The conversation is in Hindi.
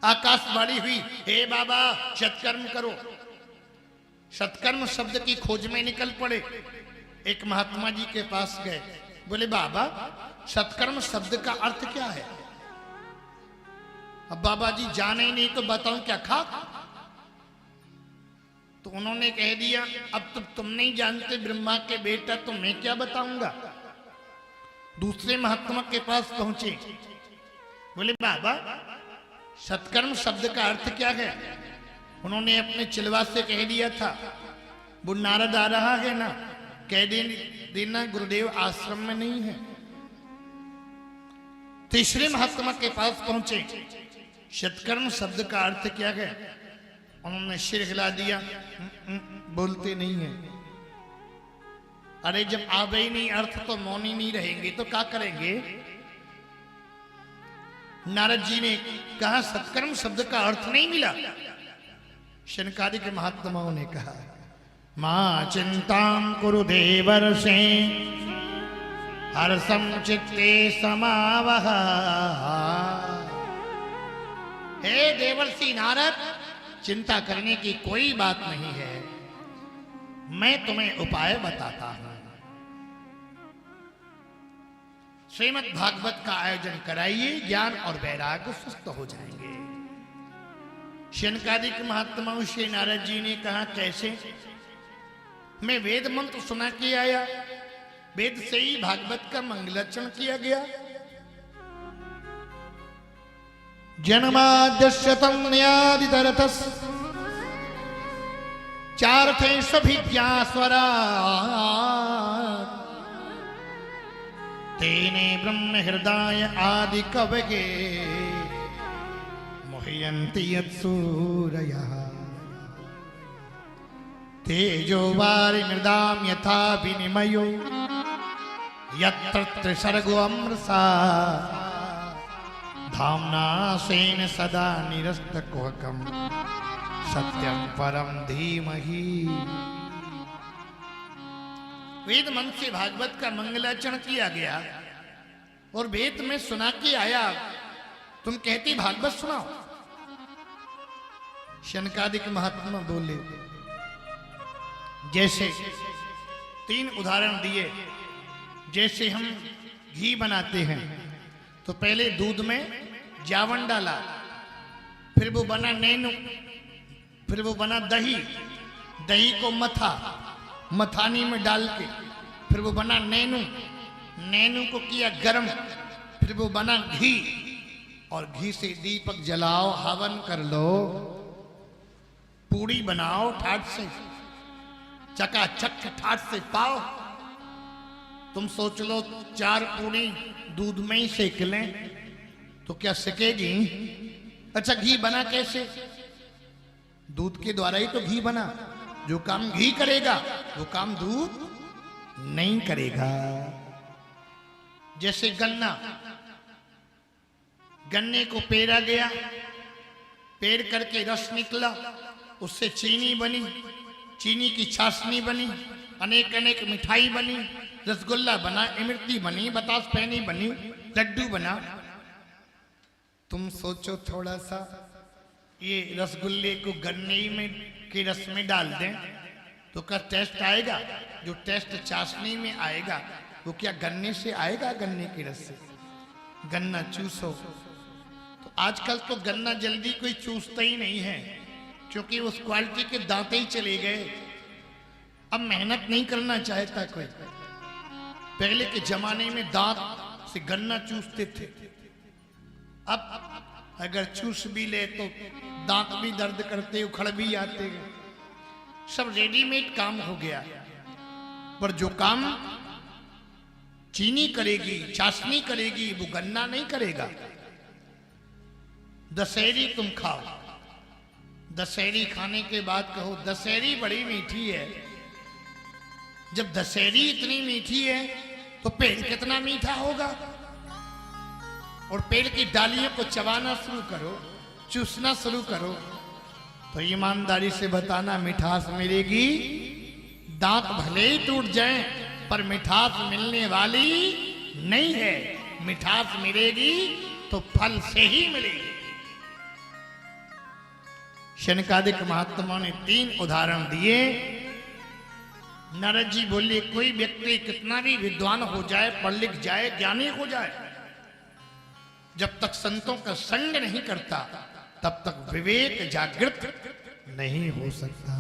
आकाशवाणी हुई, हे बाबा सत्कर्म करो। सत्कर्म शब्द की खोज में निकल पड़े। एक महात्मा जी के पास गए, बोले बाबा सत्कर्म शब्द का अर्थ क्या है? अब बाबा जी जाने ही नहीं तो बताऊं क्या खा? तो उन्होंने कह दिया, अब तो तुम नहीं जानते ब्रह्मा के बेटा, तो मैं क्या बताऊंगा। दूसरे महात्मा के पास पहुंचे, बोले बाबा सत्कर्म शब्द का अर्थ क्या है? उन्होंने अपने चिलवा से कह दिया था, वो नारद आ रहा है ना, कह देना गुरुदेव आश्रम में नहीं है। तीसरे महात्मा के पास पहुंचे, सत्कर्म शब्द का अर्थ क्या है? उन्होंने सिर हिला दिया, बोलते नहीं है। अरे जब आवे ही नहीं अर्थ तो मौन ही नहीं रहेंगे तो क्या करेंगे? नारद जी ने कहा सत्कर्म शब्द का अर्थ नहीं मिला। शनकादिक महात्माओं ने कहा, मां चिंतां कुरु देवर्षे हर्षं चित्ते समावह। हे देवर्षि नारद, चिंता करने की कोई बात नहीं है, मैं तुम्हें उपाय बताता हूं। श्रीमद् भागवत का आयोजन कराइए, ज्ञान और वैराग्य सुस्त हो जाएंगे। शनकादिक महात्माओं से नारद जी ने कहा, कैसे? मैं वेद मंत्र सुना के आया, वेद से ही भागवत का मंगलाचरण किया गया। जन्माद्यस्यतं न्यादितरतस् चार्थेष्वभिज्ञा स्वरा तेने ब्रह्म हृदय आदि कवये मुह्यन्ति यत्सूरयः तेजो वारि मृदां यथा विनिमयो यत्र त्रिसर्गो अमृषा धाम्ना स्वेन सदा निरस्तकुहकं सत्यं परं धीमहि। वेद मंत्र से भागवत का मंगलाचरण किया गया और वेद में सुना के आया, तुम कहती भागवत सुनाओ। शनकादिक महात्मा बोले, जैसे 3 उदाहरण दिए। जैसे हम घी बनाते हैं तो पहले दूध में जावन डाला, फिर वो बना नैनो, फिर वो बना दही, दही को मथा, मथानी में डाल के फिर वो बना नैनू, नैनू को किया गरम, फिर वो बना घी, और घी से दीपक जलाओ, हवन कर लो, पूड़ी बनाओ ठाट से, चकाचक ठाट से पाओ। तुम सोच लो 4 पूड़ी दूध में ही सेक लें तो क्या सिकेगी? अच्छा घी बना कैसे? दूध के द्वारा ही तो घी बना। जो काम घी करेगा वो काम दूध नहीं करेगा। जैसे गन्ना, गन्ने को पेरा गया, पेर करके रस निकला, उससे चीनी बनी, चीनी की चाशनी बनी, अनेक अनेक मिठाई बनी, रसगुल्ला बना, इमरती बनी, बतास पैनी बनी, लड्डू बना। तुम सोचो थोड़ा सा, ये रसगुल्ले को गन्ने में के रस में डाल दें तो क्या टेस्ट आएगा? जो टेस्ट चाशनी में आएगा वो क्या गन्ने से आएगा? गन्ने के रस से। गन्ना चूसो, तो आजकल तो गन्ना जल्दी कोई चूसता ही नहीं है, क्योंकि उस क्वालिटी के दांते ही चले गए। अब मेहनत नहीं करना चाहता कोई। पहले के जमाने में दांत से गन्ना चूसते थे, अब अगर चूस भी ले तो दांत भी दर्द करते, उखड़ भी आते। सब रेडीमेड काम हो गया। पर जो काम चीनी करेगी, चाशनी करेगी, वो गन्ना नहीं करेगा। दशहरी तुम खाओ, दशहरी खाने के बाद कहो दशहरी बड़ी मीठी है। जब दशहरी इतनी मीठी है तो पेड़ कितना मीठा होगा। और पेड़ की डालियों को चबाना शुरू करो, चूसना शुरू करो, तो ईमानदारी से बताना मिठास मिलेगी। दांत भले ही टूट जाएं पर मिठास मिलने वाली नहीं है। मिठास मिलेगी तो फल से ही मिलेगी। शनकादिक महात्माओं ने 3 उदाहरण दिए। नारद जी बोले कोई व्यक्ति कितना भी विद्वान हो जाए, पढ़ लिख जाए, ज्ञानी हो जाए, जब तक संतों का संग नहीं करता तब तक विवेक जागृत नहीं हो सकता।